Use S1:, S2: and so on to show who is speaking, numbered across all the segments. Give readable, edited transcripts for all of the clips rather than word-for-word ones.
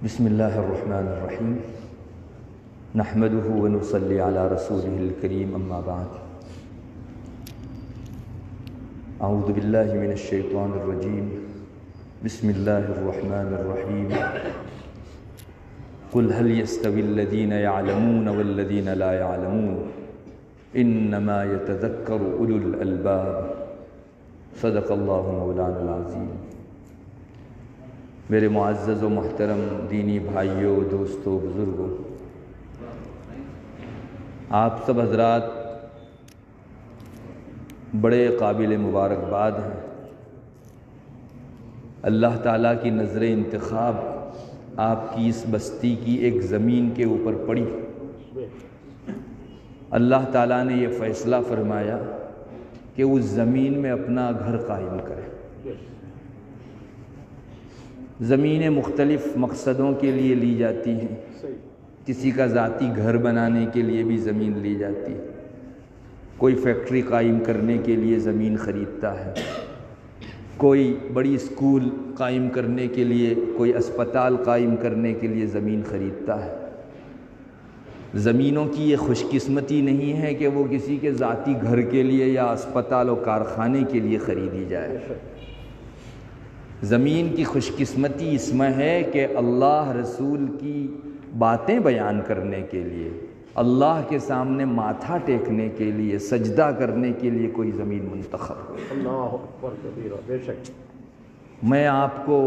S1: بسم اللہ الرحمن الرحیم نحمده ونصلی علی رسولہ الکریم اما بعد اعوذ باللہ من الشیطان الرجیم بسم اللہ الرحمن الرحیم قل هل يستوي الذین يعلمون والذین لا يعلمون انما يتذکر اولو الالباب صدق اللہ مولانا العظیم۔ میرے معزز و محترم دینی بھائیوں، دوستوں، بزرگوں، آپ سب حضرات بڑے قابل مبارکباد ہیں۔ اللہ تعالیٰ کی نظر انتخاب آپ کی اس بستی کی ایک زمین کے اوپر پڑی۔ اللہ تعالیٰ نے یہ فیصلہ فرمایا کہ اس زمین میں اپنا گھر قائم کرے۔ زمینیں مختلف مقصدوں کے لیے لی جاتی ہیں، کسی کا ذاتی گھر بنانے کے لیے بھی زمین لی جاتی ہے، کوئی فیکٹری قائم کرنے کے لیے زمین خریدتا ہے، کوئی بڑی اسکول قائم کرنے کے لیے، کوئی اسپتال قائم کرنے کے لیے زمین خریدتا ہے۔ زمینوں کی یہ خوش قسمتی نہیں ہے کہ وہ کسی کے ذاتی گھر کے لیے یا اسپتال و کارخانے کے لیے خریدی جائے۔ زمین کی خوش قسمتی اس میں ہے کہ اللہ رسول کی باتیں بیان کرنے کے لیے، اللہ کے سامنے ماتھا ٹیکنے کے لیے، سجدہ کرنے کے لیے کوئی زمین منتخب ہو۔
S2: اللہ اکبر کبیرہ، بے شک۔
S1: میں آپ کو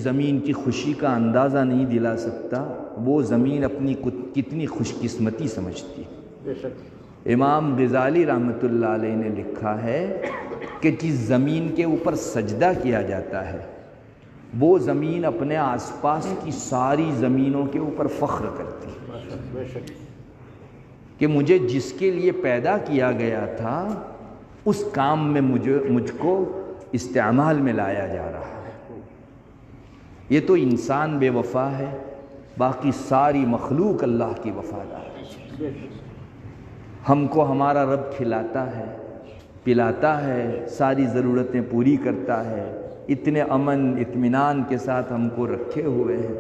S1: زمین کی خوشی کا اندازہ نہیں دلا سکتا، وہ زمین اپنی کتنی خوش قسمتی سمجھتی ہے۔
S2: بے شک۔
S1: امام غزالی رحمۃ اللہ علیہ نے لکھا ہے کہ جس زمین کے اوپر سجدہ کیا جاتا ہے وہ زمین اپنے آس پاس کی ساری زمینوں کے اوپر فخر کرتی ہے
S2: بے شک
S1: کہ مجھے جس کے لیے پیدا کیا گیا تھا اس کام میں مجھ کو استعمال میں لایا جا رہا ہے۔ یہ تو انسان بے وفا ہے، باقی ساری مخلوق اللہ کی وفادار ہے۔ ہم کو ہمارا رب کھلاتا ہے، پلاتا ہے، ساری ضرورتیں پوری کرتا ہے، اتنے امن اطمینان کے ساتھ ہم کو رکھے ہوئے ہیں،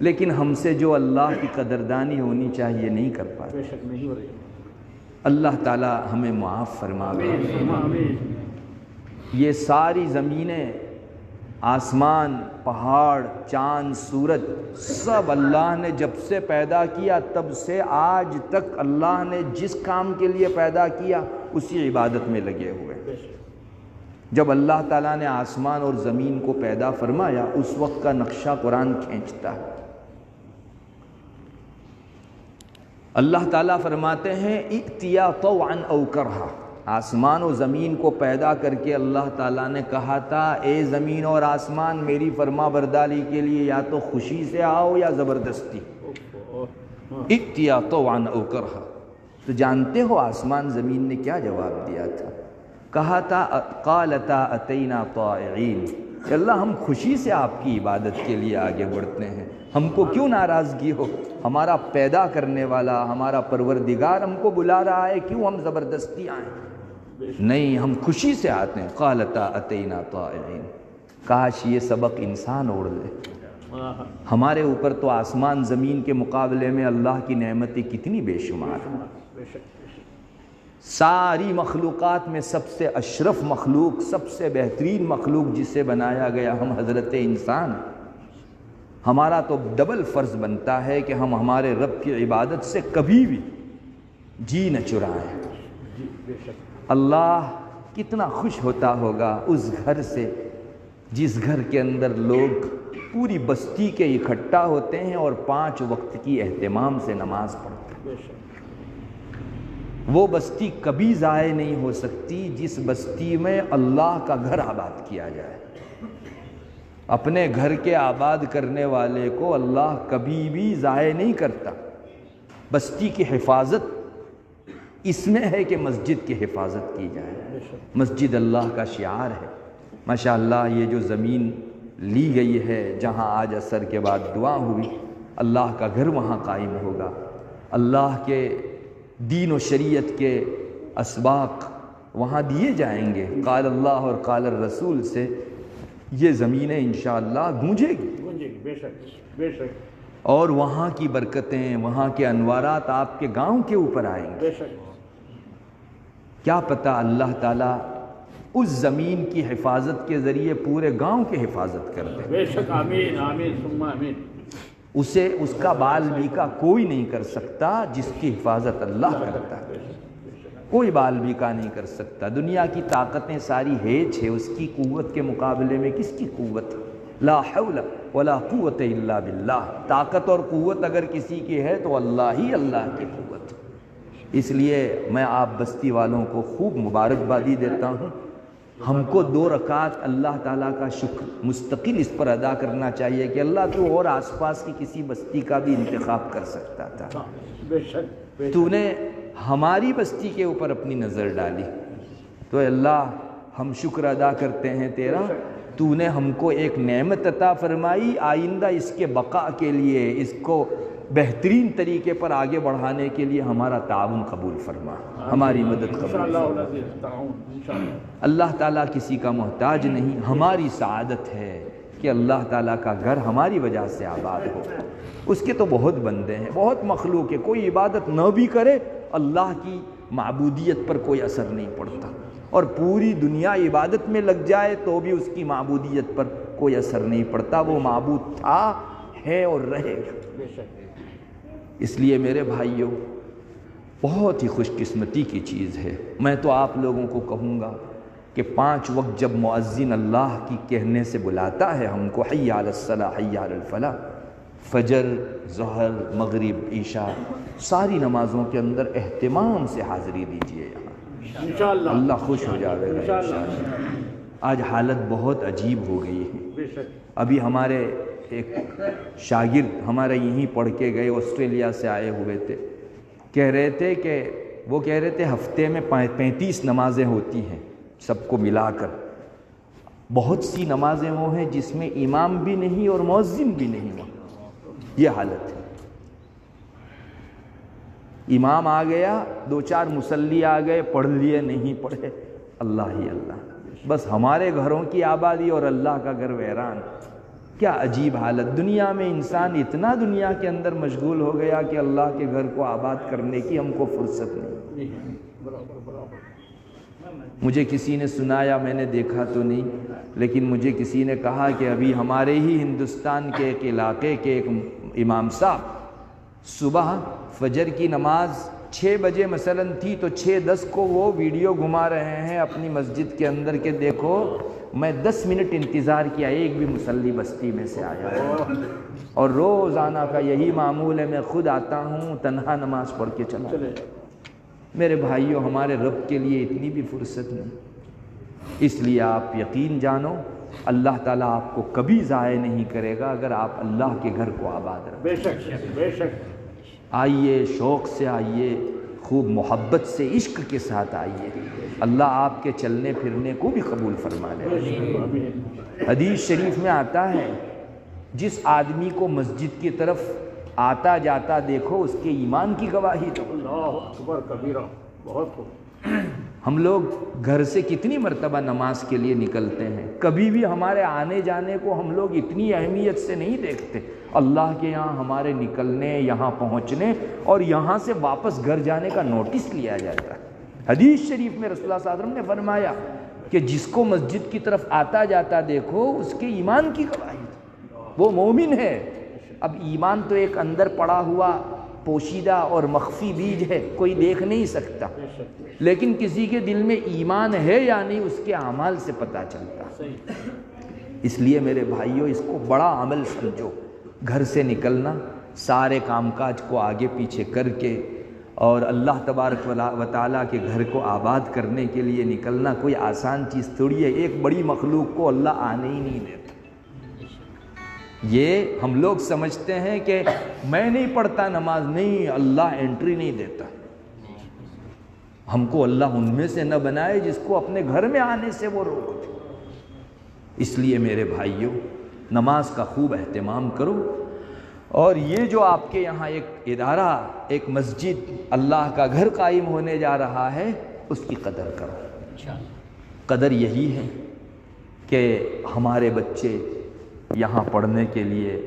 S1: لیکن ہم سے جو اللہ کی قدردانی ہونی چاہیے نہیں کر پاتے۔
S2: بے شک نہیں ہو رہی۔
S1: اللہ تعالی ہمیں معاف فرماوے۔
S2: آمین۔
S1: یہ ساری زمینیں، آسمان، پہاڑ، چاند، سورج، سب اللہ نے جب سے پیدا کیا تب سے آج تک اللہ نے جس کام کے لیے پیدا کیا اسی عبادت میں لگے ہوئے۔ جب اللہ تعالیٰ نے آسمان اور زمین کو پیدا فرمایا اس وقت کا نقشہ قرآن کھینچتا ہے۔ اللہ تعالیٰ فرماتے ہیں ائتیا طوعا او کرہا۔ آسمان و زمین کو پیدا کر کے اللہ تعالیٰ نے کہا تھا اے زمین اور آسمان میری فرما برداری کے لیے یا تو خوشی سے آؤ یا زبردستی۔ ائتیا طوعا او کرہا۔ تو جانتے ہو آسمان زمین نے کیا جواب دیا تھا؟ کہا تھا قالتا اتینا طائعین کہ اللہ ہم خوشی سے آپ کی عبادت کے لیے آگے بڑھتے ہیں، ہم کو کیوں ناراضگی ہو؟ ہمارا پیدا کرنے والا ہمارا پروردگار ہم کو بلا رہا ہے، کیوں ہم زبردستی آئیں؟ نہیں، ہم خوشی سے آتے ہیں۔ قالتا اتینا طائعین۔ کاش یہ سبق انسان اوڑھ لے۔ ہمارے اوپر تو آسمان زمین کے مقابلے میں اللہ کی نعمتیں کتنی بے شمار ہیں۔ ساری مخلوقات میں سب سے اشرف مخلوق، سب سے بہترین مخلوق جسے بنایا گیا ہم حضرت انسان۔ ہمارا تو ڈبل فرض بنتا ہے کہ ہم ہمارے رب کی عبادت سے کبھی بھی جی نہ چرائیں۔ اللہ کتنا خوش ہوتا ہوگا اس گھر سے جس گھر کے اندر لوگ پوری بستی کے اکٹھا ہوتے ہیں اور 5 وقت کی اہتمام سے نماز پڑھتے ہیں۔ وہ بستی کبھی ضائع نہیں ہو سکتی جس بستی میں اللہ کا گھر آباد کیا جائے۔ اپنے گھر کے آباد کرنے والے کو اللہ کبھی بھی ضائع نہیں کرتا۔ بستی کی حفاظت اس میں ہے کہ مسجد کی حفاظت کی جائے۔ مسجد اللہ کا شعار ہے۔ ماشاءاللہ یہ جو زمین لی گئی ہے جہاں آج عصر کے بعد دعا ہوئی، اللہ کا گھر وہاں قائم ہوگا۔ اللہ کے دین و شریعت کے اسباق وہاں دیے جائیں گے۔ قال اللہ اور قال الرسول سے یہ زمینیں انشاءاللہ گونجے گی۔
S2: بے شک بے شک
S1: اور وہاں کی برکتیں، وہاں کے انوارات آپ کے گاؤں کے اوپر آئیں گے۔
S2: بے شک
S1: کیا پتہ اللہ تعالیٰ اس زمین کی حفاظت کے ذریعے پورے گاؤں کی حفاظت کر دے۔
S2: بے شک آمین آمین ثم آمین۔
S1: اسے اس کا بال بیکا کوئی نہیں کر سکتا جس کی حفاظت اللہ کرتا ہے۔ کوئی بال بیکا نہیں کر سکتا۔ دنیا کی طاقتیں ساری ہیچ ہے، اس کی قوت کے مقابلے میں کس کی قوت؟ لا حول ولا قوت الا باللہ۔ طاقت اور قوت اگر کسی کی ہے تو اللہ ہی اللہ کی قوت۔ اس لیے میں آپ بستی والوں کو خوب مبارکبادی دیتا ہوں۔ ہم کو 2 رکعت اللہ تعالیٰ کا شکر مستقل اس پر ادا کرنا چاہیے کہ اللہ تو اور آس پاس کی کسی بستی کا بھی انتخاب کر سکتا تھا،
S2: بے شک
S1: تو نے ہماری بستی کے اوپر اپنی نظر ڈالی، تو اے اللہ ہم شکر ادا کرتے ہیں تیرا، تو نے ہم کو ایک نعمت عطا فرمائی، آئندہ اس کے بقا کے لیے، اس کو بہترین طریقے پر آگے بڑھانے کے لیے ہمارا تعاون قبول فرما، ہماری مدد قبول فرما۔ اللہ تعالیٰ کسی کا محتاج نہیں، ہماری سعادت ہے کہ اللہ تعالیٰ کا گھر ہماری وجہ سے آباد ہو۔ اس کے تو بہت بندے ہیں، بہت مخلوق ہے، کوئی عبادت نہ بھی کرے اللہ کی معبودیت پر کوئی اثر نہیں پڑتا، اور پوری دنیا عبادت میں لگ جائے تو بھی اس کی معبودیت پر کوئی اثر نہیں پڑتا، وہ معبود تھا، ہے اور رہے گا۔ اس لیے میرے بھائیوں بہت ہی خوش قسمتی کی چیز ہے۔ میں تو آپ لوگوں کو کہوں گا کہ 5 وقت جب مؤذن اللہ کی کہنے سے بلاتا ہے ہم کو، حی علی الصلاۃ حی علی الفلاح، فجر، ظہر، مغرب، عشاء، ساری نمازوں کے اندر اہتمام سے حاضری دیجیے یہاں،
S2: انشاءاللہ
S1: اللہ خوش ہو جائے گا انشاءاللہ۔ آج حالت بہت عجیب ہو گئی ہے۔
S2: بے شک
S1: ابھی ہمارے ایک شاگرد ہمارے یہیں پڑھ کے گئے، آسٹریلیا سے آئے ہوئے تھے، کہہ رہے تھے کہ وہ کہہ رہے تھے ہفتے میں 35 نمازیں ہوتی ہیں سب کو ملا کر، بہت سی نمازیں وہ ہیں جس میں امام بھی نہیں اور مؤذن بھی نہیں ہوا، یہ حالت ہے۔ امام آ گیا، 2-4 مصلی آ گئے، پڑھ لیے نہیں پڑھے، اللہ ہی اللہ، بس ہمارے گھروں کی آبادی اور اللہ کا گھر ویران۔ کیا عجیب حالت، دنیا میں انسان اتنا دنیا کے اندر مشغول ہو گیا کہ اللہ کے گھر کو آباد کرنے کی ہم کو فرصت نہیں۔ مجھے کسی نے سنایا، میں نے دیکھا تو نہیں، لیکن مجھے کسی نے کہا کہ ابھی ہمارے ہی ہندوستان کے ایک علاقے کے ایک امام صاحب صبح فجر کی نماز 6 بجے مثلاً تھی تو 6:10 کو وہ ویڈیو گھما رہے ہیں اپنی مسجد کے اندر کہ دیکھو میں 10 منٹ انتظار کیا، ایک بھی مصلی بستی میں سے آیا ہے، اور روزانہ کا یہی معمول ہے، میں خود آتا ہوں تنہا نماز پڑھ کے چلا۔ میرے بھائیوں ہمارے رب کے لیے اتنی بھی فرصت نہیں، اس لیے آپ یقین جانو اللہ تعالیٰ آپ کو کبھی ضائع نہیں کرے گا اگر آپ اللہ کے گھر کو آباد رکھیں۔
S2: بے شک بے شک۔
S1: آئیے، شوق سے آئیے، خوب محبت سے، عشق کے ساتھ آئیے، اللہ آپ کے چلنے پھرنے کو بھی قبول فرما لے۔ حدیث شریف میں آتا ہے جس آدمی کو مسجد کی طرف آتا جاتا دیکھو اس کے ایمان کی گواہی دو۔
S2: اللہ اکبر کبیرہ، بہت خوب۔
S1: ہم لوگ گھر سے کتنی مرتبہ نماز کے لیے نکلتے ہیں، کبھی بھی ہمارے آنے جانے کو ہم لوگ اتنی اہمیت سے نہیں دیکھتے۔ اللہ کے یہاں ہمارے نکلنے، یہاں پہنچنے اور یہاں سے واپس گھر جانے کا نوٹس لیا جاتا ہے۔ حدیث شریف میں رسول اللہ صلی اللہ علیہ وسلم نے فرمایا کہ جس کو مسجد کی طرف آتا جاتا دیکھو اس کے ایمان کی گواہی وہ مومن ہے۔ اب ایمان تو ایک اندر پڑا ہوا پوشیدہ اور مخفی بیج ہے، کوئی دیکھ نہیں سکتا، لیکن کسی کے دل میں ایمان ہے یا نہیں اس کے اعمال سے پتہ چلتا۔ اس لیے میرے بھائیوں اس کو بڑا عمل سمجھو، گھر سے نکلنا، سارے کام کاج کو آگے پیچھے کر کے اور اللہ تبارک و تعالیٰ کے گھر کو آباد کرنے کے لیے نکلنا کوئی آسان چیز تھوڑی ہے۔ ایک بڑی مخلوق کو اللہ آنے ہی نہیں دیتا۔ یہ ہم لوگ سمجھتے ہیں کہ میں نہیں پڑھتا نماز، نہیں، اللہ انٹری نہیں دیتا۔ ہم کو اللہ ان میں سے نہ بنائے جس کو اپنے گھر میں آنے سے وہ روک دے۔ اس لیے میرے بھائیوں نماز کا خوب اہتمام کرو، اور یہ جو آپ کے یہاں ایک ادارہ، ایک مسجد، اللہ کا گھر قائم ہونے جا رہا ہے، اس کی قدر کرو۔ قدر یہی ہے کہ ہمارے بچے یہاں پڑھنے کے لیے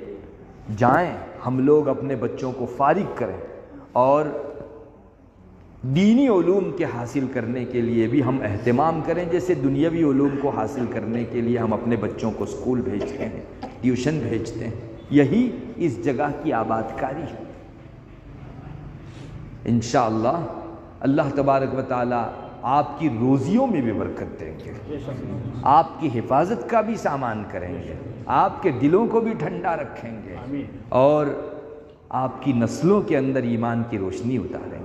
S1: جائیں، ہم لوگ اپنے بچوں کو فارغ کریں اور دینی علوم کے حاصل کرنے کے لیے بھی ہم اہتمام کریں، جیسے دنیاوی علوم کو حاصل کرنے کے لیے ہم اپنے بچوں کو اسکول بھیجتے ہیں، ٹیوشن بھیجتے ہیں۔ یہی اس جگہ کی آباد کاری ہے۔ انشاءاللہ اللہ تبارک و تعالی آپ کی روزیوں میں بھی برکت دیں گے، آپ کی حفاظت کا بھی سامان کریں گے، آپ کے دلوں کو بھی ٹھنڈا رکھیں گے اور آپ کی نسلوں کے اندر ایمان کی روشنی اتاریں گے۔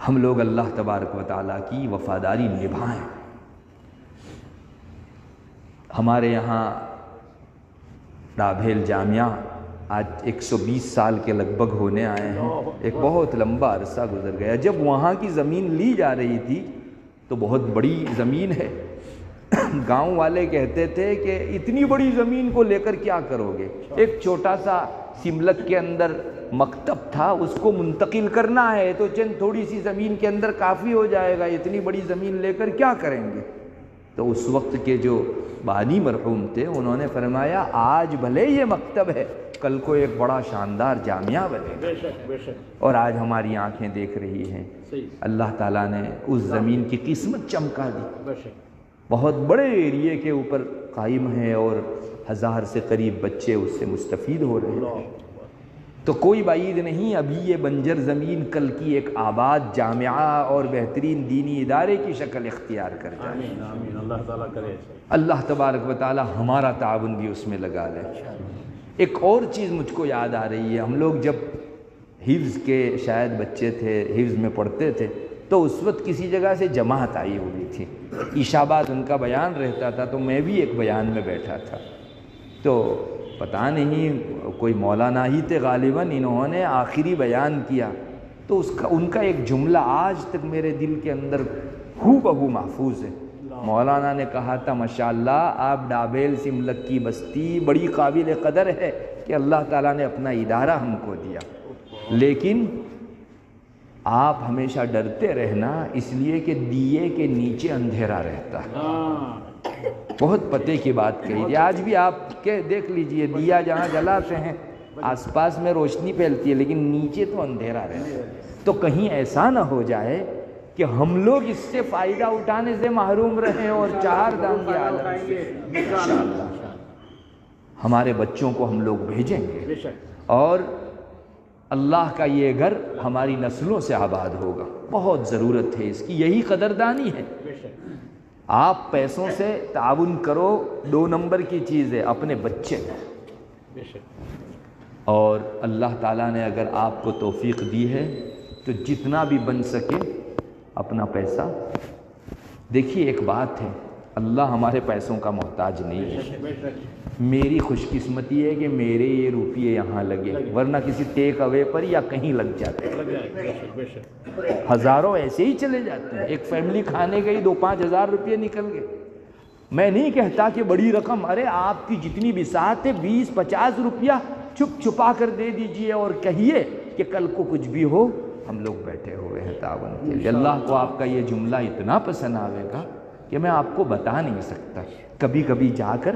S1: ہم لوگ اللہ تبارک و تعالیٰ کی وفاداری نبھائیں۔ ہمارے یہاں ڈابھیل جامعہ آج 120 سال کے لگ بھگ ہونے آئے ہیں، ایک بہت لمبا عرصہ گزر گیا۔ جب وہاں کی زمین لی جا رہی تھی تو بہت بڑی زمین ہے، گاؤں والے کہتے تھے کہ اتنی بڑی زمین کو لے کر کیا کرو گے؟ ایک چھوٹا سا سملک کے اندر مکتب تھا، اس کو منتقل کرنا ہے تو چند تھوڑی سی زمین کے اندر کافی ہو جائے گا، اتنی بڑی زمین لے کر کیا کریں گے؟ تو اس وقت کے جو بانی مرحوم تھے انہوں نے فرمایا آج بھلے یہ مکتب ہے، کل کو ایک بڑا شاندار جامعہ بنے گا۔
S2: بے شک بے شک،
S1: اور آج ہماری آنکھیں دیکھ رہی ہیں،
S2: صحیح،
S1: اللہ تعالیٰ نے اس زمین کی قسمت چمکا دی،
S2: بے شک،
S1: بہت بڑے ایریے کے اوپر قائم ہے اور 1000 سے قریب بچے اس سے مستفید ہو رہے ہیں۔ تو کوئی بعید نہیں ابھی یہ بنجر زمین کل کی ایک آباد جامعہ اور بہترین دینی ادارے کی شکل اختیار کر جائے۔
S2: آمین آمین، اللہ تعالیٰ کرے۔
S1: اللہ تبارک و تعالی ہمارا تعاون بھی اس میں لگا لے۔ ایک اور چیز مجھ کو یاد آ رہی ہے، ہم لوگ جب حفظ کے شاید بچے تھے، حفظ میں پڑھتے تھے، تو اس وقت کسی جگہ سے جماعت آئی ہوئی تھی، عشاء بعد ان کا بیان رہتا تھا، تو میں بھی ایک بیان میں بیٹھا تھا۔ تو پتہ نہیں کوئی مولانا ہی تھے غالباً، انہوں نے آخری بیان کیا تو ان کا ایک جملہ آج تک میرے دل کے اندر ہو بہو محفوظ ہے۔ مولانا نے کہا تھا ماشاءاللہ آپ ڈابھیل سملک کی بستی بڑی قابل قدر ہے کہ اللہ تعالیٰ نے اپنا ادارہ ہم کو دیا، لیکن آپ ہمیشہ ڈرتے رہنا اس لیے کہ دیے کے نیچے اندھیرا رہتا ہے۔ بہت پتے کی بات کہی تھی۔ آج بھی آپ کے دیکھ لیجئے دیا جہاں جلاتے ہیں آس پاس میں روشنی پھیلتی ہے لیکن نیچے تو اندھیرا رہتا ہے، تو کہیں ایسا نہ ہو جائے کہ ہم لوگ اس سے فائدہ اٹھانے سے محروم رہیں اور چہار دام کے عالم سے انشاءاللہ ہمارے بچوں کو ہم لوگ بھیجیں گے اور اللہ کا یہ گھر ہماری نسلوں سے آباد ہوگا۔ بہت ضرورت ہے اس کی، یہی قدردانی ہے۔ آپ پیسوں سے تعاون کرو، 2 نمبر کی چیز ہے، اپنے بچے اور اللہ تعالیٰ نے اگر آپ کو توفیق دی ہے تو جتنا بھی بن سکے اپنا پیسہ۔ دیکھیے ایک بات ہے، اللہ ہمارے پیسوں کا محتاج نہیں ہے۔ میری خوش قسمتی ہے کہ میرے یہ روپیے یہاں لگے، ورنہ کسی ٹیک اوے پر یا کہیں لگ جاتے ہیں، ہزاروں ایسے ہی چلے جاتے ہیں۔ ایک فیملی کھانے گئی 2-5 ہزار روپے نکل گئے۔ میں نہیں کہتا کہ بڑی رقم، ارے آپ کی جتنی بساط ہے 20-50 روپیہ چھپ چھپا کر دے دیجئے اور کہیے کہ کل کو کچھ بھی ہو ہم لوگ بیٹھے ہوئے ہیں تعاون کے لیے۔ اللہ کو آپ کا یہ جملہ اتنا پسند آئے گا کہ میں آپ کو بتا نہیں سکتا۔ کبھی کبھی جا کر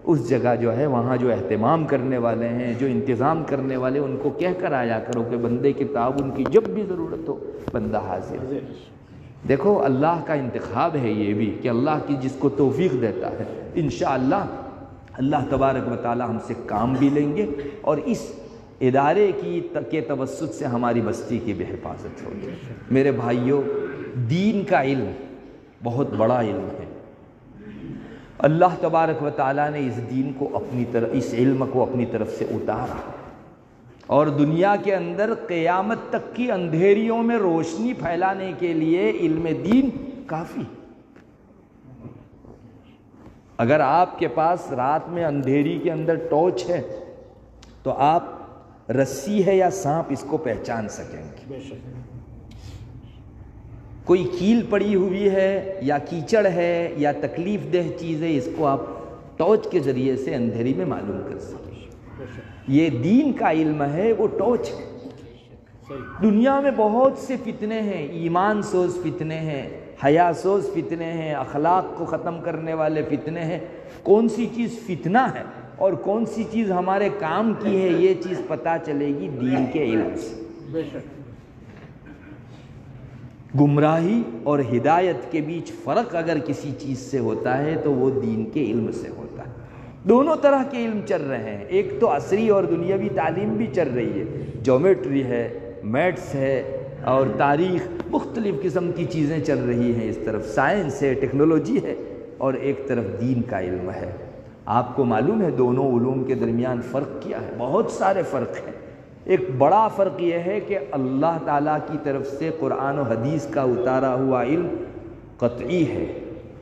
S1: اس جگہ جو ہے وہاں جو اہتمام کرنے والے ہیں، جو انتظام کرنے والے، ان کو کہہ کر آیا کرو کہ بندے کے تعاون کی جب بھی ضرورت ہو بندہ حاضر ہے۔ دیکھو اللہ کا انتخاب ہے یہ بھی کہ اللہ کی جس کو توفیق دیتا ہے انشاءاللہ اللہ تبارک و تعالی ہم سے کام بھی لیں گے اور اس ادارے کے توسط سے ہماری بستی کی بھی حفاظت ہوگی۔ میرے بھائیوں، دین کا علم بہت بڑا علم ہے۔ اللہ تبارک و تعالیٰ نے اس دین کو اس علم کو اپنی طرف سے اتارا اور دنیا کے اندر قیامت تک کی اندھیریوں میں روشنی پھیلانے کے لیے علم دین کافی۔ اگر آپ کے پاس رات میں اندھیری کے اندر ٹارچ ہے تو آپ رسی ہے یا سانپ اس کو پہچان سکیں گے۔ کوئی کیل پڑی ہوئی ہے یا کیچڑ ہے یا تکلیف دہ چیز ہے، اس کو آپ ٹارچ کے ذریعے سے اندھیری میں معلوم کر سکیں۔ یہ دین کا علم ہے، وہ ٹارچ ہے۔ دنیا میں بہت سے فتنے ہیں، ایمان سوز فتنے ہیں، حیا سوز فتنے ہیں، اخلاق کو ختم کرنے والے فتنے ہیں۔ کون سی چیز فتنہ ہے اور کون سی چیز ہمارے کام کی ہے، یہ چیز پتہ چلے گی دین کے علم سے۔
S2: بے شک
S1: گمراہی اور ہدایت کے بیچ فرق اگر کسی چیز سے ہوتا ہے تو وہ دین کے علم سے ہوتا ہے۔ دونوں طرح کے علم چل رہے ہیں، ایک تو عصری اور دنیاوی تعلیم بھی چل رہی ہے، جیومیٹری ہے، میتھس ہے اور تاریخ، مختلف قسم کی چیزیں چل رہی ہیں، اس طرف سائنس ہے، ٹیکنالوجی ہے، اور ایک طرف دین کا علم ہے۔ آپ کو معلوم ہے دونوں علوم کے درمیان فرق کیا ہے؟ بہت سارے فرق ہیں۔ ایک بڑا فرق یہ ہے کہ اللہ تعالیٰ کی طرف سے قرآن و حدیث کا اتارا ہوا علم قطعی ہے،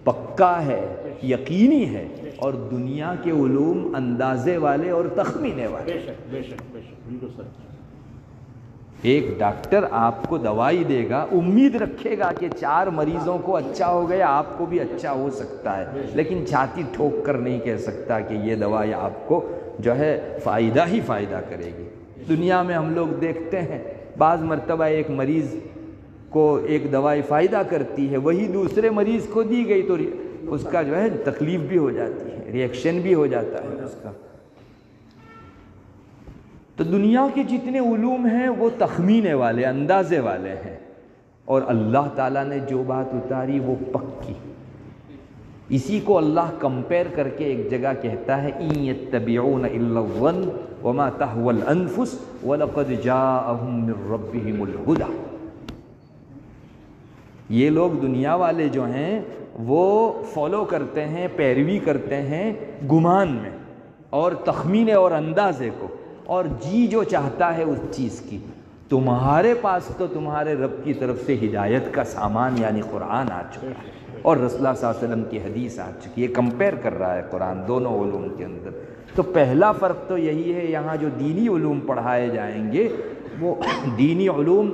S1: پکا ہے، یقینی ہے، اور دنیا کے علوم اندازے والے اور تخمینے والے۔
S2: بے شک بے شک بے شک، بالکل سچ۔
S1: ایک ڈاکٹر آپ کو دوائی دے گا، امید رکھے گا کہ 4 مریضوں کو اچھا ہو گیا، آپ کو بھی اچھا ہو سکتا ہے، لیکن چھاتی ٹھوک کر نہیں کہہ سکتا کہ یہ دوائی آپ کو جو ہے فائدہ ہی فائدہ کرے گی۔ دنیا میں ہم لوگ دیکھتے ہیں بعض مرتبہ ایک مریض کو ایک دوائی فائدہ کرتی ہے، وہی دوسرے مریض کو دی گئی تو اس کا جو ہے تکلیف بھی ہو جاتی ہے، ری ایکشن بھی ہو جاتا ہے اس کا۔ تو دنیا کے جتنے علوم ہیں وہ تخمینے والے، اندازے والے ہیں، اور اللہ تعالیٰ نے جو بات اتاری وہ پکی۔ اسی کو اللہ کمپیئر کر کے ایک جگہ کہتا ہے اِن يَتَّبِعُونَ إِلَّا الظَّنَّ وَمَا تَهْوَى الْأَنفُسُ وَلَقَدْ جَاءَهُم مِّن رَّبِّهِمُ الْهُدَىٰ۔ یہ لوگ دنیا والے جو ہیں وہ فالو کرتے ہیں، پیروی کرتے ہیں گمان میں اور تخمینے اور اندازے کو، اور جی جو چاہتا ہے اس چیز کی۔ تمہارے پاس تو تمہارے رب کی طرف سے ہدایت کا سامان یعنی قرآن آ چکا ہے، اور رسول اللہ صلی اللہ علیہ وسلم کی حدیث آ چکی ہے۔ یہ کمپیئر کر رہا ہے قرآن دونوں علوم کے اندر۔ تو پہلا فرق تو یہی ہے، یہاں جو دینی علوم پڑھائے جائیں گے وہ دینی علوم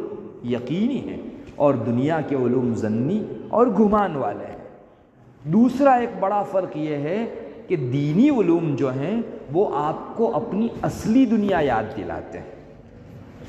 S1: یقینی ہیں، اور دنیا کے علوم ظنی اور گمان والے ہیں۔ دوسرا ایک بڑا فرق یہ ہے کہ دینی علوم جو ہیں وہ آپ کو اپنی اصلی دنیا یاد دلاتے ہیں۔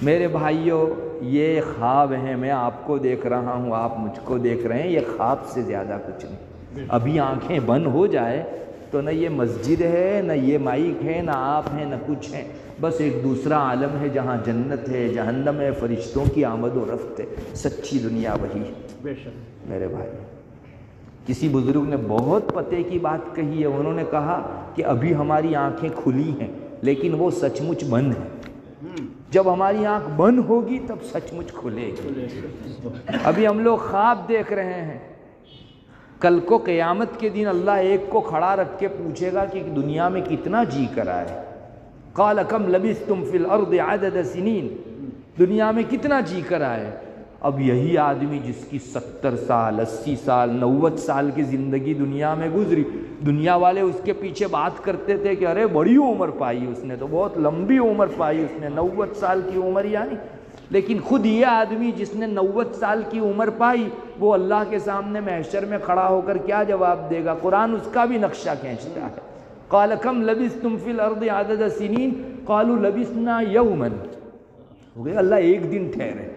S1: میرے بھائیوں، یہ خواب ہیں، میں آپ کو دیکھ رہا ہوں، آپ مجھ کو دیکھ رہے ہیں، یہ خواب سے زیادہ کچھ نہیں۔ ابھی آنکھیں بند ہو جائے تو نہ یہ مسجد ہے، نہ یہ مائک ہے، نہ آپ ہیں، نہ کچھ ہیں، بس ایک دوسرا عالم ہے جہاں جنت ہے، جہنم ہے، فرشتوں کی آمد و رفت ہے۔ سچی دنیا وہی ہے
S2: بے شک
S1: میرے بھائی۔ کسی بزرگ نے بہت پتے کی بات کہی ہے، انہوں نے کہا کہ ابھی ہماری آنکھیں کھلی ہیں لیکن وہ سچ مچ بند ہیں، جب ہماری آنکھ بند ہوگی تب سچ مچ کھلے گی۔ ابھی ہم لوگ خواب دیکھ رہے ہیں، کل کو قیامت کے دن اللہ ایک کو کھڑا رکھ کے پوچھے گا کہ دنیا میں کتنا جی کرا ہے، قال کم لبثتم فی الارض عدد سنین، دنیا میں کتنا جی کرا ہے۔ اب یہی آدمی جس کی 70 سال 80 سال 90 سال کی زندگی دنیا میں گزری، دنیا والے اس کے پیچھے بات کرتے تھے کہ ارے بڑی عمر پائی اس نے، تو بہت لمبی عمر پائی اس نے، 90 سال کی عمر یعنی، لیکن خود یہ آدمی جس نے 90 سال کی عمر پائی وہ اللہ کے سامنے محشر میں کھڑا ہو کر کیا جواب دے گا؟ قرآن اس کا بھی نقشہ کھینچتا ہے۔ قال کم لبثتم فی الارض عدد سنین قالوا لبثنا یوما، ہو گیا اللہ ایک دن ٹھہرے،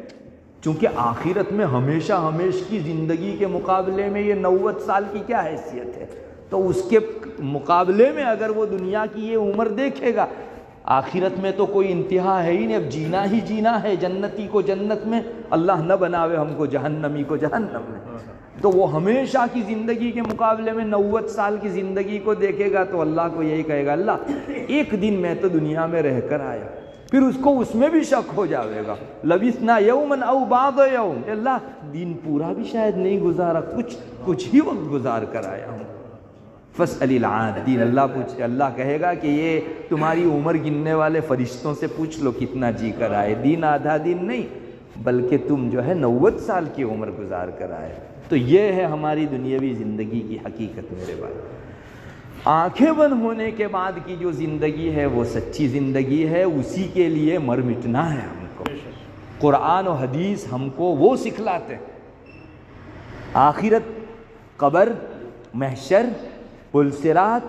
S1: چونکہ آخرت میں ہمیشہ ہمیش کی زندگی کے مقابلے میں یہ 90 سال کی کیا حیثیت ہے، تو اس کے مقابلے میں اگر وہ دنیا کی یہ عمر دیکھے گا، آخرت میں تو کوئی انتہا ہے ہی نہیں، اب جینا ہی جینا ہے، جنتی کو جنت میں، اللہ نہ بناوے ہم کو جہنمی کو جہنم میں، تو وہ ہمیشہ کی زندگی کے مقابلے میں 90 سال کی زندگی کو دیکھے گا تو اللہ کو یہی کہے گا اللہ ایک دن میں تو دنیا میں رہ کر آیا، پھر اس کو اس میں بھی شک ہو جاوے گا، لبثنا یوما او بعض یوم، اللہ دن پورا بھی شاید نہیں گزارا، کچھ ہی وقت گزار کر آیا ہوں۔ فاسأل العادین، اللہ کہے گا کہ یہ تمہاری عمر گننے والے فرشتوں سے پوچھ لو کتنا جی کر آئے، دن آدھا دن نہیں بلکہ تم جو ہے 90 سال کی عمر گزار کر آئے۔ تو یہ ہے ہماری دنیاوی زندگی کی حقیقت میرے بھائی۔ آنکھیں بند ہونے کے بعد کی جو زندگی ہے وہ سچی زندگی ہے، اسی کے لیے مر مٹنا ہے ہم کو۔ قرآن و حدیث ہم کو وہ سکھلاتے ہیں، آخرت، قبر، محشر، پل صراط،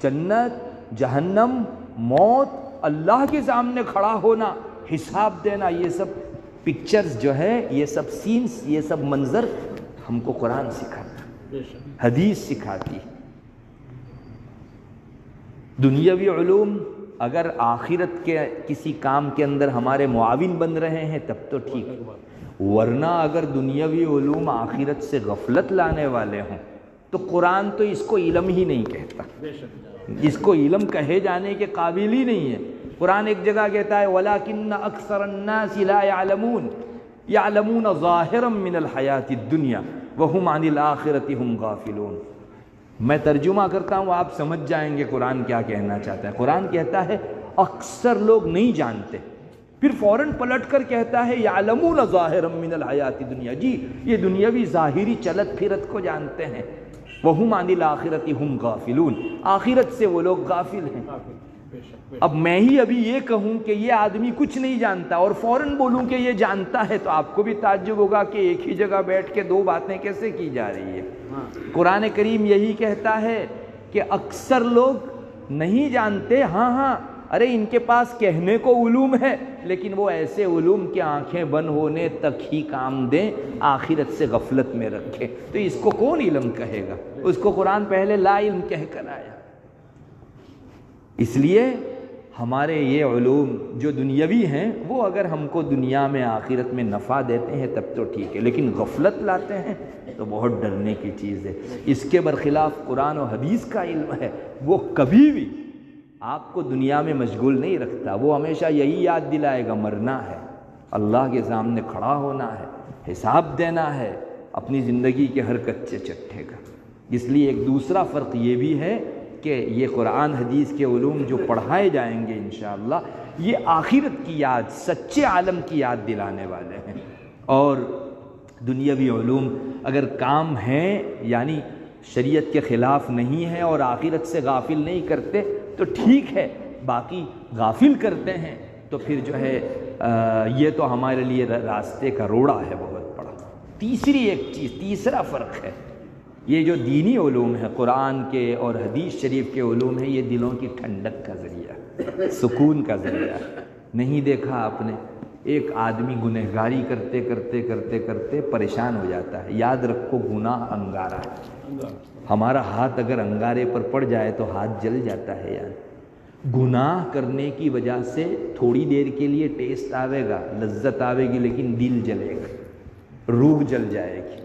S1: جنت، جہنم، موت، اللہ کے سامنے کھڑا ہونا، حساب دینا، یہ سب پکچرز جو ہے، یہ سب سینز، یہ سب منظر ہم کو قرآن سکھاتا،
S2: بے شک
S1: حدیث سکھاتی. دنیاوی علوم اگر آخرت کے کسی کام کے اندر ہمارے معاون بن رہے ہیں تب تو ٹھیک، ورنہ اگر دنیاوی علوم آخرت سے غفلت لانے والے ہوں تو قرآن تو اس کو علم ہی نہیں کہتا،
S2: بے شک
S1: اس کو علم کہے جانے کے قابل ہی نہیں ہے. قرآن ایک جگہ کہتا ہے وَلَكِنَّ أَكْثَرَ النَّاسِ لَا يَعْلَمُونَ يَعْلَمُونَ ظَاهِرًا مِّنَ الْحَيَاةِ الدُّنْيَا وَهُمْ عَنِ الْآخِرَةِ هُمْ غَافِلُونَ. میں ترجمہ کرتا ہوں، آپ سمجھ جائیں گے قرآن کیا کہنا چاہتا ہے. قرآن کہتا ہے اکثر لوگ نہیں جانتے، پھر فوراً پلٹ کر کہتا ہے یعلمون ظاہرا من الحیات الدنیا، جی یہ دنیاوی ظاہری چلت پھرت کو جانتے ہیں. وہم عن الآخرۃ ہم غافلون، آخرت سے وہ لوگ غافل ہیں.
S2: بے شک
S1: اب میں ہی ابھی یہ کہوں کہ یہ آدمی کچھ نہیں جانتا اور فوراً بولوں کہ یہ جانتا ہے تو آپ کو بھی تعجب ہوگا کہ ایک ہی جگہ بیٹھ کے دو باتیں کیسے کی جا رہی ہے. قرآن کریم یہی کہتا ہے کہ اکثر لوگ نہیں جانتے. ہاں ارے ان کے پاس کہنے کو علوم ہے لیکن وہ ایسے علوم کے آنکھیں بند ہونے تک ہی کام دیں، آخرت سے غفلت میں رکھے. تو اس کو کون علم کہے گا؟ اس کو قرآن پہلے لا علم کہہ کر آیا. اس لیے ہمارے یہ علوم جو دنیاوی ہیں وہ اگر ہم کو دنیا میں آخرت میں نفع دیتے ہیں تب تو ٹھیک ہے، لیکن غفلت لاتے ہیں تو بہت ڈرنے کی چیز ہے. اس کے برخلاف قرآن و حدیث کا علم ہے، وہ کبھی بھی آپ کو دنیا میں مشغول نہیں رکھتا. وہ ہمیشہ یہی یاد دلائے گا مرنا ہے، اللہ کے سامنے کھڑا ہونا ہے، حساب دینا ہے، اپنی زندگی کے ہر کچے چٹھے کا. اس لیے ایک دوسرا فرق یہ بھی ہے کہ یہ قرآن حدیث کے علوم جو پڑھائے جائیں گے انشاءاللہ یہ آخرت کی یاد، سچے عالم کی یاد دلانے والے ہیں. اور دنیاوی علوم اگر کام ہیں یعنی شریعت کے خلاف نہیں ہے اور آخرت سے غافل نہیں کرتے تو ٹھیک ہے، باقی غافل کرتے ہیں تو پھر جو ہے یہ تو ہمارے لیے راستے کا روڑا ہے بہت بڑا. تیسری ایک چیز، تیسرا فرق ہے، یہ جو دینی علوم ہے قرآن کے اور حدیث شریف کے علوم ہیں، یہ دلوں کی ٹھنڈک کا ذریعہ، سکون کا ذریعہ. نہیں دیکھا آپ نے ایک آدمی گنہگاری کرتے کرتے کرتے کرتے پریشان ہو جاتا ہے. یاد رکھو گناہ انگارہ ہے، ہمارا ہاتھ اگر انگارے پر پڑ جائے تو ہاتھ جل جاتا ہے. یار گناہ کرنے کی وجہ سے تھوڑی دیر کے لیے ٹیسٹ آئے گا، لذت آئے گی، لیکن دل جلے گا، روح جل جائے گی.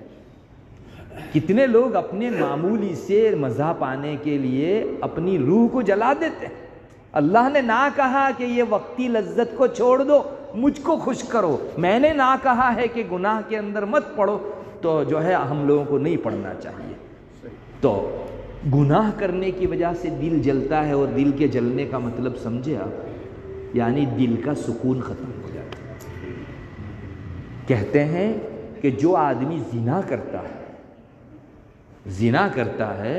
S1: کتنے لوگ اپنے معمولی سے مزہ پانے کے لیے اپنی روح کو جلا دیتے ہیں. اللہ نے نہ کہا کہ یہ وقتی لذت کو چھوڑ دو، مجھ کو خوش کرو. میں نے نہ کہا ہے کہ گناہ کے اندر مت پڑو، تو جو ہے ہم لوگوں کو نہیں پڑھنا چاہیے. تو گناہ کرنے کی وجہ سے دل جلتا ہے، اور دل کے جلنے کا مطلب سمجھے آپ، یعنی دل کا سکون ختم ہو جاتا ہے. کہتے ہیں کہ جو آدمی زنا کرتا ہے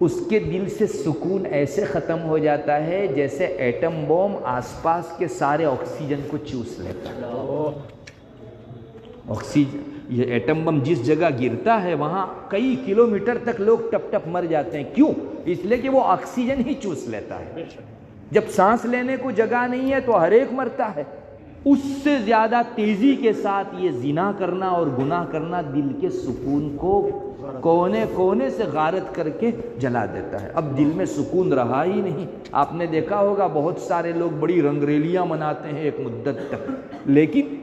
S1: اس کے دل سے سکون ایسے ختم ہو جاتا ہے جیسے ایٹم بم آس پاس کے سارے آکسیجن کو چوس لیتا ہے. آکسیجن، یہ ایٹم بم جس جگہ گرتا ہے وہاں کئی کلومیٹر تک لوگ ٹپ ٹپ مر جاتے ہیں. کیوں؟ اس لیے کہ وہ آکسیجن ہی چوس لیتا ہے. جب سانس لینے کو جگہ نہیں ہے تو ہر ایک مرتا ہے. اس سے زیادہ تیزی کے ساتھ یہ زنا کرنا اور گناہ کرنا دل کے سکون کو کونے کونے سے غارت کر کے جلا دیتا ہے. اب دل میں سکون رہا ہی نہیں. آپ نے دیکھا ہوگا بہت سارے لوگ بڑی رنگریلیاں مناتے ہیں ایک مدت تک، لیکن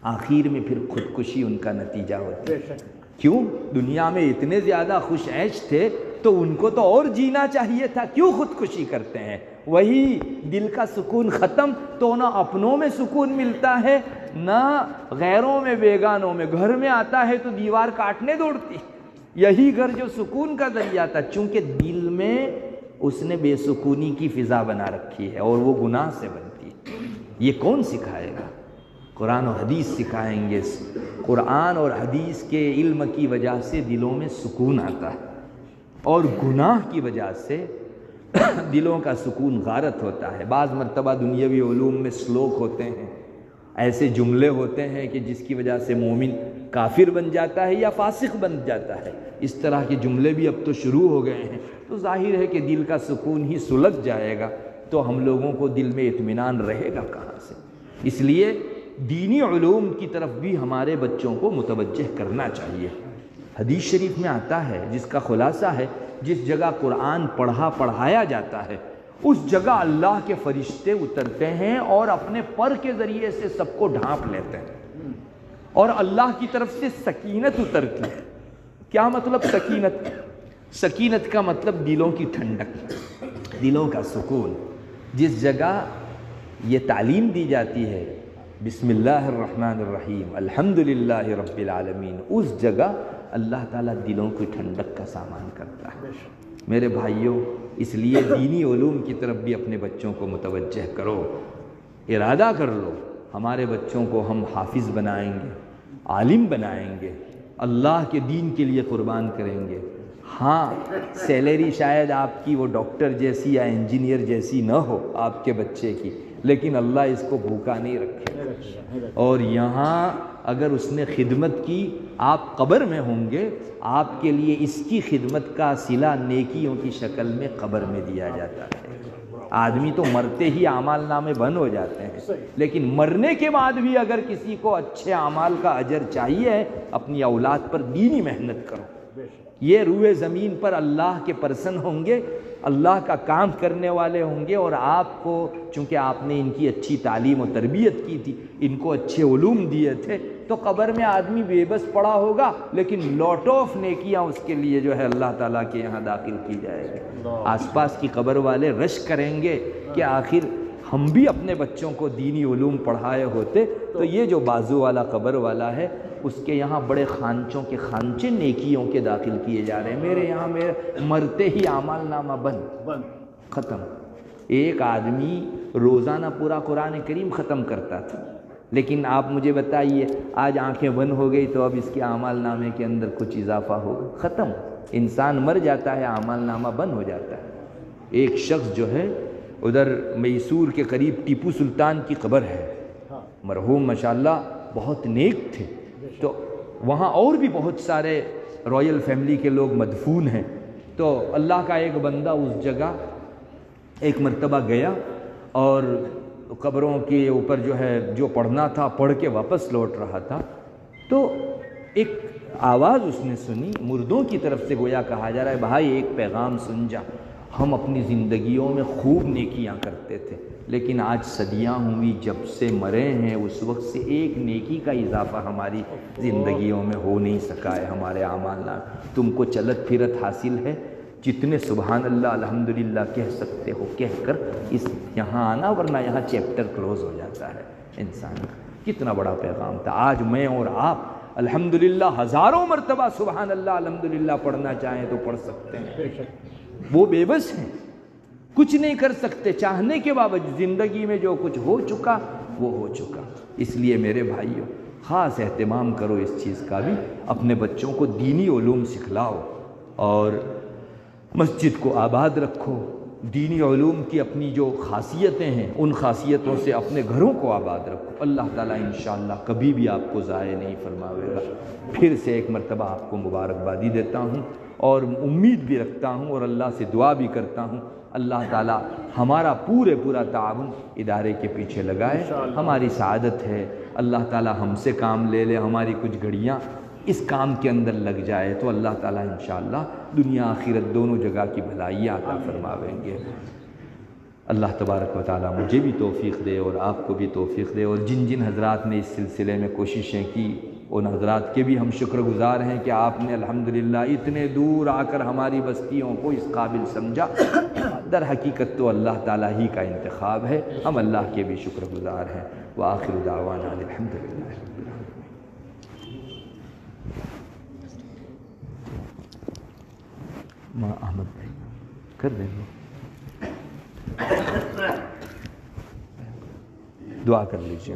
S1: آخر میں پھر خودکشی ان کا نتیجہ ہوتا ہے. کیوں؟ دنیا میں اتنے زیادہ خوش عیش تھے تو ان کو تو اور جینا چاہیے تھا، کیوں خودکشی کرتے ہیں؟ وہی دل کا سکون ختم تو نہ اپنوں میں سکون ملتا ہے نہ غیروں میں، بیگانوں میں. گھر میں آتا ہے تو دیوار کاٹنے دوڑتی. یہی گھر جو سکون کا ذریعہ تھا، چونکہ دل میں اس نے بے سکونی کی فضا بنا رکھی ہے اور وہ گناہ سے بنتی. یہ کون سکھائے گا؟ قرآن و حدیث سکھائیں گے. قرآن اور حدیث کے علم کی وجہ سے دلوں میں سکون آتا ہے، اور گناہ کی وجہ سے دلوں کا سکون غارت ہوتا ہے. بعض مرتبہ دنیاوی علوم میں سلوک ہوتے ہیں، ایسے جملے ہوتے ہیں کہ جس کی وجہ سے مومن کافر بن جاتا ہے یا فاسق بن جاتا ہے. اس طرح کے جملے بھی اب تو شروع ہو گئے ہیں. تو ظاہر ہے کہ دل کا سکون ہی سلگ جائے گا تو ہم لوگوں کو دل میں اطمینان رہے گا کہاں سے؟ اس لیے دینی علوم کی طرف بھی ہمارے بچوں کو متوجہ کرنا چاہیے۔ حدیث شریف میں آتا ہے، جس کا خلاصہ ہے، جس جگہ قرآن پڑھایا جاتا ہے اس جگہ اللہ کے فرشتے اترتے ہیں اور اپنے پر کے ذریعے سے سب کو ڈھانپ لیتے ہیں، اور اللہ کی طرف سے سکینت اترتی ہے۔ کیا مطلب سکینت؟ سکینت کا مطلب دلوں کی ٹھنڈک، دلوں کا سکون۔ جس جگہ یہ تعلیم دی جاتی ہے بسم اللہ الرحمن الرحیم الحمدللہ رب العالمین، اس جگہ اللہ تعالیٰ دلوں کی ٹھنڈک کا سامان کرتا ہے۔ میرے بھائیوں، اس لیے دینی علوم کی طرف بھی اپنے بچوں کو متوجہ کرو، ارادہ کر لو ہمارے بچوں کو ہم حافظ بنائیں گے، عالم بنائیں گے، اللہ کے دین کے لیے قربان کریں گے۔ ہاں، سیلری شاید آپ کی وہ ڈاکٹر جیسی یا انجینئر جیسی نہ ہو آپ کے بچے کی، لیکن اللہ اس کو بھوکا نہیں رکھے، اور یہاں اگر اس نے خدمت کی، آپ قبر میں ہوں گے، آپ کے لیے اس کی خدمت کا صلہ نیکیوں کی شکل میں قبر میں دیا جاتا ہے۔ آدمی تو مرتے ہی اعمال نامے بند ہو جاتے ہیں، لیکن مرنے کے بعد بھی اگر کسی کو اچھے اعمال کا اجر چاہیے، اپنی اولاد پر دینی محنت کرو۔ یہ روئے زمین پر اللہ کے پرسن ہوں گے، اللہ کا کام کرنے والے ہوں گے، اور آپ کو چونکہ آپ نے ان کی اچھی تعلیم و تربیت کی تھی، ان کو اچھے علوم دیے تھے، تو قبر میں آدمی بے بس پڑا ہوگا، لیکن لاٹ آف نیکیاں اس کے لیے جو ہے اللہ تعالیٰ کے یہاں داخل کی جائے گی۔ آس پاس کی قبر والے رش کریں گے کہ آخر ہم بھی اپنے بچوں کو دینی علوم پڑھائے ہوتے تو یہ جو بازو والا قبر والا ہے اس کے یہاں بڑے خانچوں کے خانچے نیکیوں کے داخل کیے جا رہے ہیں، میرے یہاں مرتے ہی اعمال نامہ بند ختم۔ ایک آدمی روزانہ پورا قرآن کریم ختم کرتا تھا، لیکن آپ مجھے بتائیے آج آنکھیں بند ہو گئی تو اب اس کے اعمال نامے کے اندر کچھ اضافہ ہوگا؟ ختم۔ انسان مر جاتا ہے، اعمال نامہ بند ہو جاتا ہے۔ ایک شخص جو ہے ادھر میسور کے قریب ٹیپو سلطان کی قبر ہے، مرحوم ماشاءاللہ بہت نیک تھے، تو وہاں اور بھی بہت سارے رائل فیملی کے لوگ مدفون ہیں۔ تو اللہ کا ایک بندہ اس جگہ ایک مرتبہ گیا اور قبروں کے اوپر جو ہے جو پڑھنا تھا پڑھ کے واپس لوٹ رہا تھا، تو ایک آواز اس نے سنی، مردوں کی طرف سے گویا کہا جا رہا ہے بھائی ایک پیغام سن جا، ہم اپنی زندگیوں میں خوب نیکیاں کرتے تھے، لیکن آج صدیاں ہوئی جب سے مرے ہیں اس وقت سے ایک نیکی کا اضافہ ہماری زندگیوں میں ہو نہیں سکا ہے، ہمارے اعمال نامے۔ تم کو چلت پھرت حاصل ہے، جتنے سبحان اللہ الحمدللہ کہہ سکتے ہو کہہ کر اس یہاں آنا، ورنہ یہاں چیپٹر کلوز ہو جاتا ہے انسان کا۔ کتنا بڑا پیغام تھا۔ آج میں اور آپ الحمدللہ ہزاروں مرتبہ سبحان اللہ الحمدللہ پڑھنا چاہیں تو پڑھ سکتے ہیں۔ وہ بے بس ہیں، کچھ نہیں کر سکتے، چاہنے کے باوجود زندگی میں جو کچھ ہو چکا وہ ہو چکا۔ اس لیے میرے بھائیوں خاص اہتمام کرو اس چیز کا بھی، اپنے بچوں کو دینی علوم سکھلاؤ اور مسجد کو آباد رکھو۔ دینی علوم کی اپنی جو خاصیتیں ہیں ان خاصیتوں سے اپنے گھروں کو آباد رکھو، اللہ تعالیٰ انشاءاللہ کبھی بھی آپ کو ضائع نہیں فرماوے گا۔ پھر سے ایک مرتبہ آپ کو مبارکبادی دیتا ہوں اور امید بھی رکھتا ہوں اور اللہ سے دعا بھی کرتا ہوں اللہ تعالیٰ ہمارا پورا تعاون ادارے کے پیچھے لگائے، ہماری سعادت ہے اللہ تعالیٰ ہم سے کام لے لے، ہماری کچھ گھڑیاں اس کام کے اندر لگ جائے تو اللہ تعالیٰ انشاءاللہ دنیا آخرت دونوں جگہ کی بھلائیاں عطا فرماویں گے۔ اللہ تبارک و تعالیٰ مجھے بھی توفیق دے اور آپ کو بھی توفیق دے، اور جن جن حضرات نے اس سلسلے میں کوششیں کی ان حضرات کے بھی ہم شکر گزار ہیں کہ آپ نے الحمدللہ اتنے دور آ کر ہماری بستیوں کو اس قابل سمجھا۔ در حقیقت تو اللہ تعالیٰ ہی کا انتخاب ہے، ہم اللہ کے بھی شکر گزار ہیں۔ وآخر دعوانا الحمدللہ۔ ماں احمد بھائی کر دیں گے، دعا کر لیجیے۔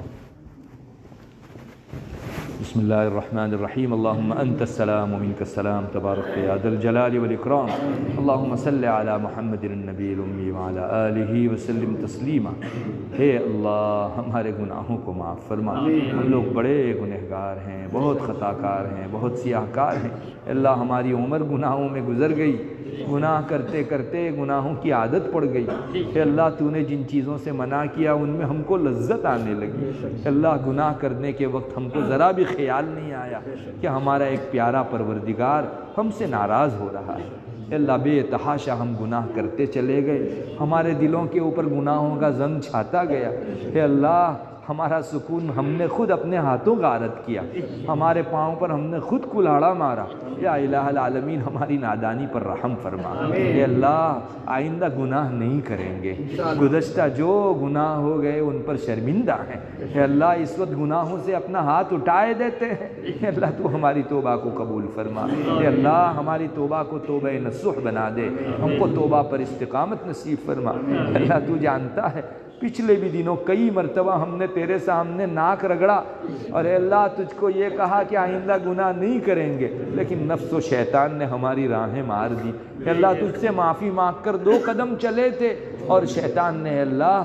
S1: بسم اللہ الرحمن الرحیم اللہم انت السلام ومنک السلام تبارک یا ذا الجلال والاکرام اللہم صلی علی محمد النبی الامی وعلی آلہ وسلم تسلیما۔ ہے اللہ ہمارے گناہوں کو معاف فرما، ہم لوگ بڑے گنہگار ہیں، بہت خطا کار ہیں، بہت سیاہ کار ہیں۔ اللہ ہماری عمر گناہوں میں گزر گئی، گناہ کرتے کرتے گناہوں کی عادت پڑ گئی۔ اے اللہ تو نے جن چیزوں سے منع کیا ان میں ہم کو لذت آنے لگی۔ اللہ گناہ کرنے کے وقت ہم کو ذرا بھی خیال نہیں آیا کہ ہمارا ایک پیارا پروردگار ہم سے ناراض ہو رہا ہے۔ اے اللہ بے تحاشا ہم گناہ کرتے چلے گئے، ہمارے دلوں کے اوپر گناہوں کا زنگ چھاتا گیا۔ اے اللہ ہمارا سکون ہم نے خود اپنے ہاتھوں غارت کیا، ہمارے پاؤں پر ہم نے خود کلاڑا مارا۔ یا الہ العالمین ہماری نادانی پر رحم فرما۔ اے اللہ آئندہ گناہ نہیں کریں گے، گزشتہ جو گناہ ہو گئے ان پر شرمندہ ہیں۔ اے اللہ اس وقت گناہوں سے اپنا ہاتھ اٹھائے دیتے ہیں۔ اے اللہ تو ہماری توبہ کو قبول فرما۔ اے اللہ ہماری توبہ کو توبہ نصوح بنا دے، ہم کو توبہ پر استقامت نصیب فرما۔ اے اللہ تو جانتا ہے پچھلے بھی دنوں کئی مرتبہ ہم نے تیرے سامنے ناک رگڑا اور اے اللہ تجھ کو یہ کہا کہ آئندہ گناہ نہیں کریں گے، لیکن نفس و شیطان نے ہماری راہیں مار دی۔ اے اللہ تجھ سے معافی مانگ کر 2 قدم چلے تھے اور شیطان نے اے اللہ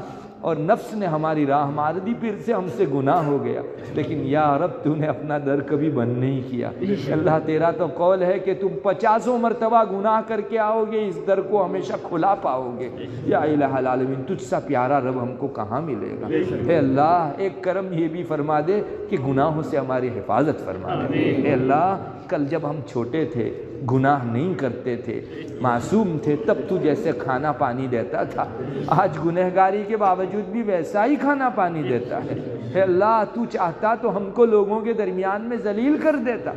S1: اور نفس نے ہماری راہ مار دی، پھر سے ہم سے گناہ ہو گیا، لیکن یا رب تو نے اپنا در کبھی بند نہیں کیا۔ اللہ تیرا تو قول ہے کہ تم 50 مرتبہ گناہ کر کے آؤ گے، اس در کو ہمیشہ کھلا پاؤ گے۔ یا الہ العالمین تجھ سا پیارا رب ہم کو کہاں ملے گا؟ اے اللہ ایک کرم یہ بھی فرما دے کہ گناہوں سے ہماری حفاظت فرما دے۔ اے اللہ کل جب ہم چھوٹے تھے، گناہ نہیں کرتے تھے، معصوم تھے، تب تو جیسے کھانا پانی دیتا تھا، آج گنہگاری کے باوجود بھی ویسا ہی کھانا پانی دیتا ہے۔ اے اللہ تو چاہتا تو ہم کو لوگوں کے درمیان میں ذلیل کر دیتا،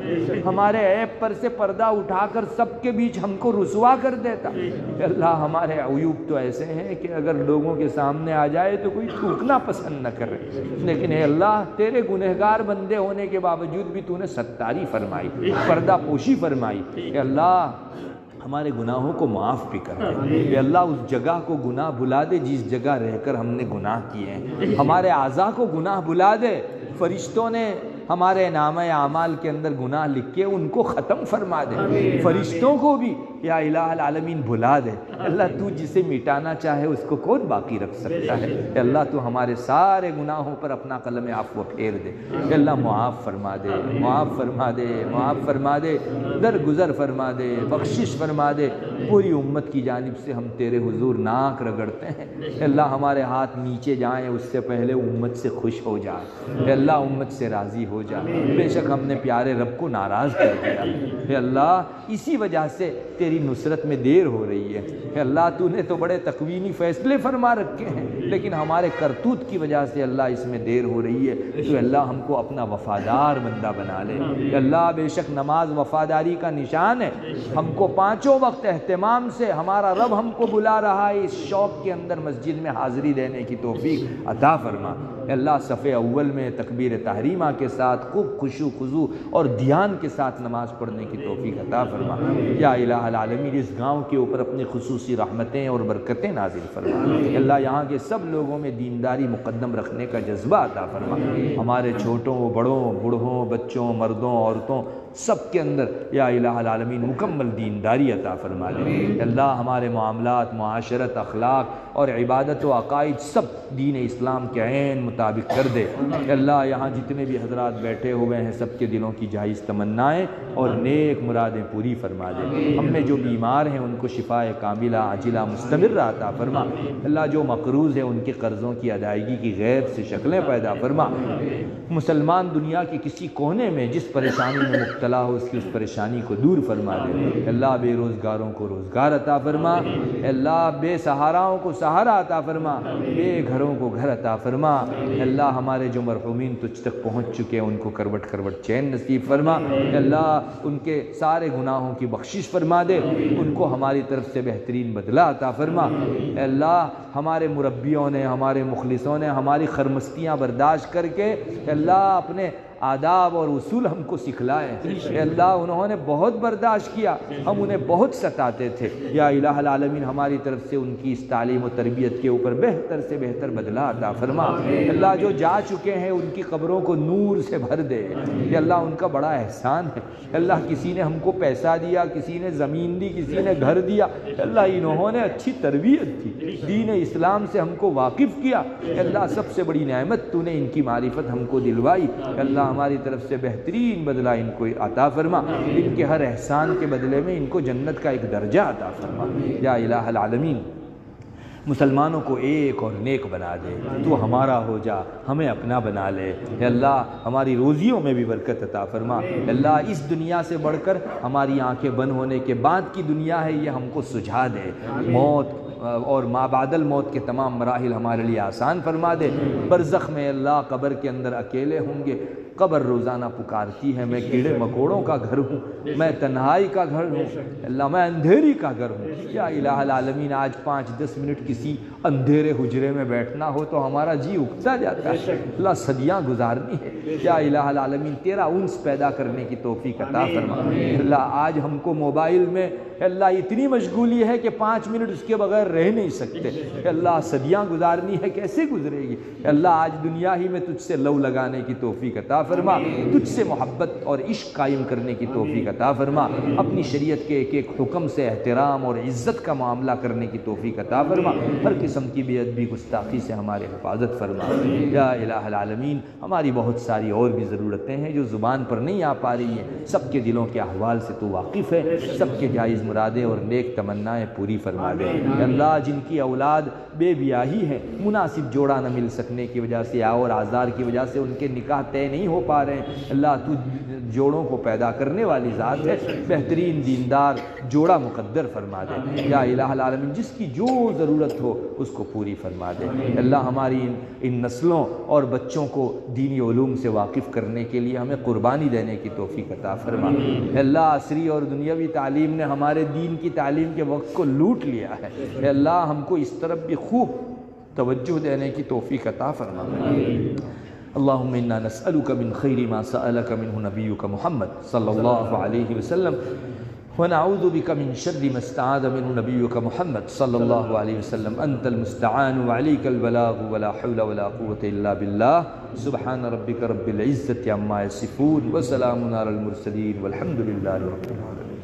S1: ہمارے عیب پر سے پردہ اٹھا کر سب کے بیچ ہم کو رسوا کر دیتا۔ اے اللہ ہمارے عیوب تو ایسے ہیں کہ اگر لوگوں کے سامنے آ جائے تو کوئی تھوکنا پسند نہ کرے، لیکن اے اللہ تیرے گنہگار بندے ہونے کے باوجود بھی تو نے ستاری فرمائی، پردہ پوشی فرمائی۔ اے اللہ ہمارے گناہوں کو معاف بھی کر دے۔ اے اللہ اس جگہ کو گناہ بھلا دے جس جگہ رہ کر ہم نے گناہ کیے ہیں، ہمارے اعضاء کو گناہ بھلا دے۔ فرشتوں نے ہمارے نامہ اعمال کے اندر گناہ لکھ کے ان کو ختم فرما دے، فرشتوں کو بھی یا الہ العالمین بھلا دے۔ اللہ تو جسے مٹانا چاہے اس کو کون باقی رکھ سکتا ہے؟ اے اللہ تو ہمارے سارے گناہوں پر اپنا قلم عفو پھیر دے۔ اے اللہ معاف فرما دے، معاف فرما دے، معاف فرما دے، درگزر فرما دے، بخشش فرما دے۔ پوری امت کی جانب سے ہم تیرے حضور ناک رگڑتے ہیں، اے اللہ ہمارے ہاتھ نیچے جائیں اس سے پہلے امت سے خوش ہو جا، اے اللہ امت سے راضی ہو جا۔ بے شک ہم نے پیارے رب کو ناراض کر دیا، اے اللہ اسی وجہ سے تیری نصرت میں دیر ہو رہی ہے۔ اے اللہ تو نے تو بڑے تکوینی فیصلے فرما رکھے ہیں، لیکن ہمارے کرتوت کی وجہ سے اللہ اس میں دیر ہو رہی ہے۔ تو اللہ ہم کو اپنا وفادار بندہ بنا لے۔ اے اللہ بے شک نماز وفاداری کا نشان ہے، ہم کو 5 وقت اہتمام سے ہمارا رب ہم کو بلا رہا ہے، اس شوق کے اندر مسجد میں حاضری دینے کی توفیق عطا فرما۔ اے اللہ صف اول میں تکبیر تحریمہ کے ساتھ خوب خشوع خضوع اور دھیان کے ساتھ نماز پڑھنے کی توفیق عطا فرما۔ یا الہ العالمین اس گاؤں کے اوپر اپنی خصوصی رحمتیں اور برکتیں نازل فرما۔ اے اللہ یہاں کے سب لوگوں میں دینداری مقدم رکھنے کا جذبہ عطا فرما۔ ہمارے چھوٹوں بڑوں بوڑھوں بچوں مردوں عورتوں سب کے اندر یا الہ العالمین مکمل دینداری عطا فرما دے۔ اے اللہ ہمارے معاملات معاشرت اخلاق اور عبادت و عقائد سب دین اسلام کے عین مطابق کر دے۔ اے اللہ یہاں جتنے بھی حضرات بیٹھے ہوئے ہیں سب کے دلوں کی جائز تمنائیں اور نیک مرادیں پوری فرما دے۔ ہم میں جو بیمار ہیں ان کو شفاء کاملہ عاجلہ مستمر عطا فرما۔ اللہ جو مقروض ہیں ان کے قرضوں کی ادائیگی کی غیب سے شکلیں پیدا فرما۔ مسلمان دنیا کے کسی کونے میں جس پریشانی میں مبتلا ہو اس پریشانی کو دور فرما دے۔ اللہ بے روزگاروں کو روزگار عطا فرما، اللہ بے سہاراؤں کو سہارا عطا فرما، بے گھروں کو گھر عطا فرما۔ اللہ ہمارے جو مرحومین تجھ تک پہنچ چکے ہیں ان کو کروٹ کروٹ چین نصیب فرما۔ اللہ ان کے سارے گناہوں کی بخشش فرما دے، ان کو ہماری طرف سے بہترین بدلہ عطا فرما۔ اللہ ہمارے مربیوں نے ہمارے مخلصوں نے ہماری خرمستیاں برداشت کر کے اللہ اپنے آداب اور اصول ہم کو سکھلائے۔ اے اللہ انہوں نے بہت برداشت کیا، ہم انہیں بہت ستاتے تھے، یا الہ العالمین ہماری طرف سے ان کی اس تعلیم و تربیت کے اوپر بہتر سے بہتر بدلہ عطا فرما۔ اللہ جو جا چکے ہیں ان کی قبروں کو نور سے بھر دے، یا اللہ ان کا بڑا احسان ہے۔ اللہ کسی نے ہم کو پیسہ دیا، کسی نے زمین دی، کسی نے گھر دیا، اللہ انہوں نے اچھی تربیت دی، دین اسلام سے ہم کو واقف کیا۔ اللہ سب سے بڑی نعمت تو نے ان کی معرفت ہم کو دلوائی۔ اللہ ہماری طرف سے بہترین بدلہ ان کو عطا فرما، ان کے ہر احسان کے بدلے میں ان کو جنت کا ایک درجہ عطا فرما۔ یا الہ العالمین مسلمانوں کو ایک اور نیک بنا دے، تو ہمارا ہو جا، ہمیں اپنا بنا لے۔ اے اللہ ہماری روزیوں میں بھی برکت عطا فرما۔ اے اللہ اس دنیا سے بڑھ کر ہماری آنکھیں بند ہونے کے بعد کی دنیا ہے، یہ ہم کو سجھا دے۔ موت اور ما بعد الموت کے تمام مراحل ہمارے لیے آسان فرما دے۔ برزخ میں اللہ قبر کے اندر اکیلے ہوں گے، قبر روزانہ پکارتی ہے، میں کیڑے مکوڑوں کا گھر ہوں، میں تنہائی کا گھر ہوں، اللہ میں اندھیری کا گھر ہوں۔ یا الہ العالمین آج 5-10 منٹ کسی اندھیرے حجرے میں بیٹھنا ہو تو ہمارا جی اکتا جاتا ہے، اللہ صدیاں گزارنی ہے۔ یا الہ العالمین تیرا انس پیدا کرنے کی توفیق عطا فرما۔ اللہ آج ہم کو موبائل میں اللہ اتنی مشغولی ہے کہ 5 منٹ اس کے بغیر رہ نہیں سکتے۔ اللہ صدیاں گزارنی ہے، کیسے گزرے گی؟ اللہ آج دنیا ہی میں تجھ سے لو لگانے کی توفیق عطا فرما، تجھ سے محبت اور عشق قائم کرنے کی توفیق عطا فرما، اپنی شریعت کے ایک ایک حکم سے احترام اور عزت کا معاملہ کرنے کی توفیق عطا فرما، ہر قسم کی بے ادبی گستاخی سے ہمارے حفاظت فرما۔ یا الہ العالمین ہماری بہت ساری اور بھی ضرورتیں ہیں جو زبان پر نہیں آ پا رہی ہیں، سب کے دلوں کے احوال سے تو واقف ہے، سب کے جائز مرادیں اور نیک تمنائیں پوری فرما دے۔ اللہ جن کی اولاد بے بیاہی ہے، مناسب جوڑا نہ مل سکنے کی وجہ سے اور آزار کی وجہ سے ان کے نکاح طے نہیں ہو پا رہے ہیں، اللہ تو جوڑوں کو پیدا کرنے والی ذات ہے، بہترین دیندار جوڑا مقدر فرما دے۔ یا الہ العالمین جس کی جو ضرورت ہو اس کو پوری فرما دے۔ اللہ ہماری ان نسلوں اور بچوں کو دینی علوم سے واقف کرنے کے لیے ہمیں قربانی دینے کی توفیق عطا فرما۔ اللہ عصری اور دنیاوی تعلیم نے ہمارے دین کی تعلیم کے وقت کو لوٹ لیا ہے، اے اللہ ہم کو اس طرف بھی خوب توجہ دینے کی توفیق عطا فرما۔ اللہم انا نسألک من خیر ما سألک منہ نبیک محمد صلی اللہ علیہ وسلم، ونعوذ بک من شر ما استعاذ منہ نبیک محمد صلی اللہ علیہ وسلم، انت المستعان وعلیک البلاغ ولا حول ولا قوة الا باللہ، سبحان ربک رب العزة عما یصفون وسلام علی المرسلین والحمد للہ رب العالمین۔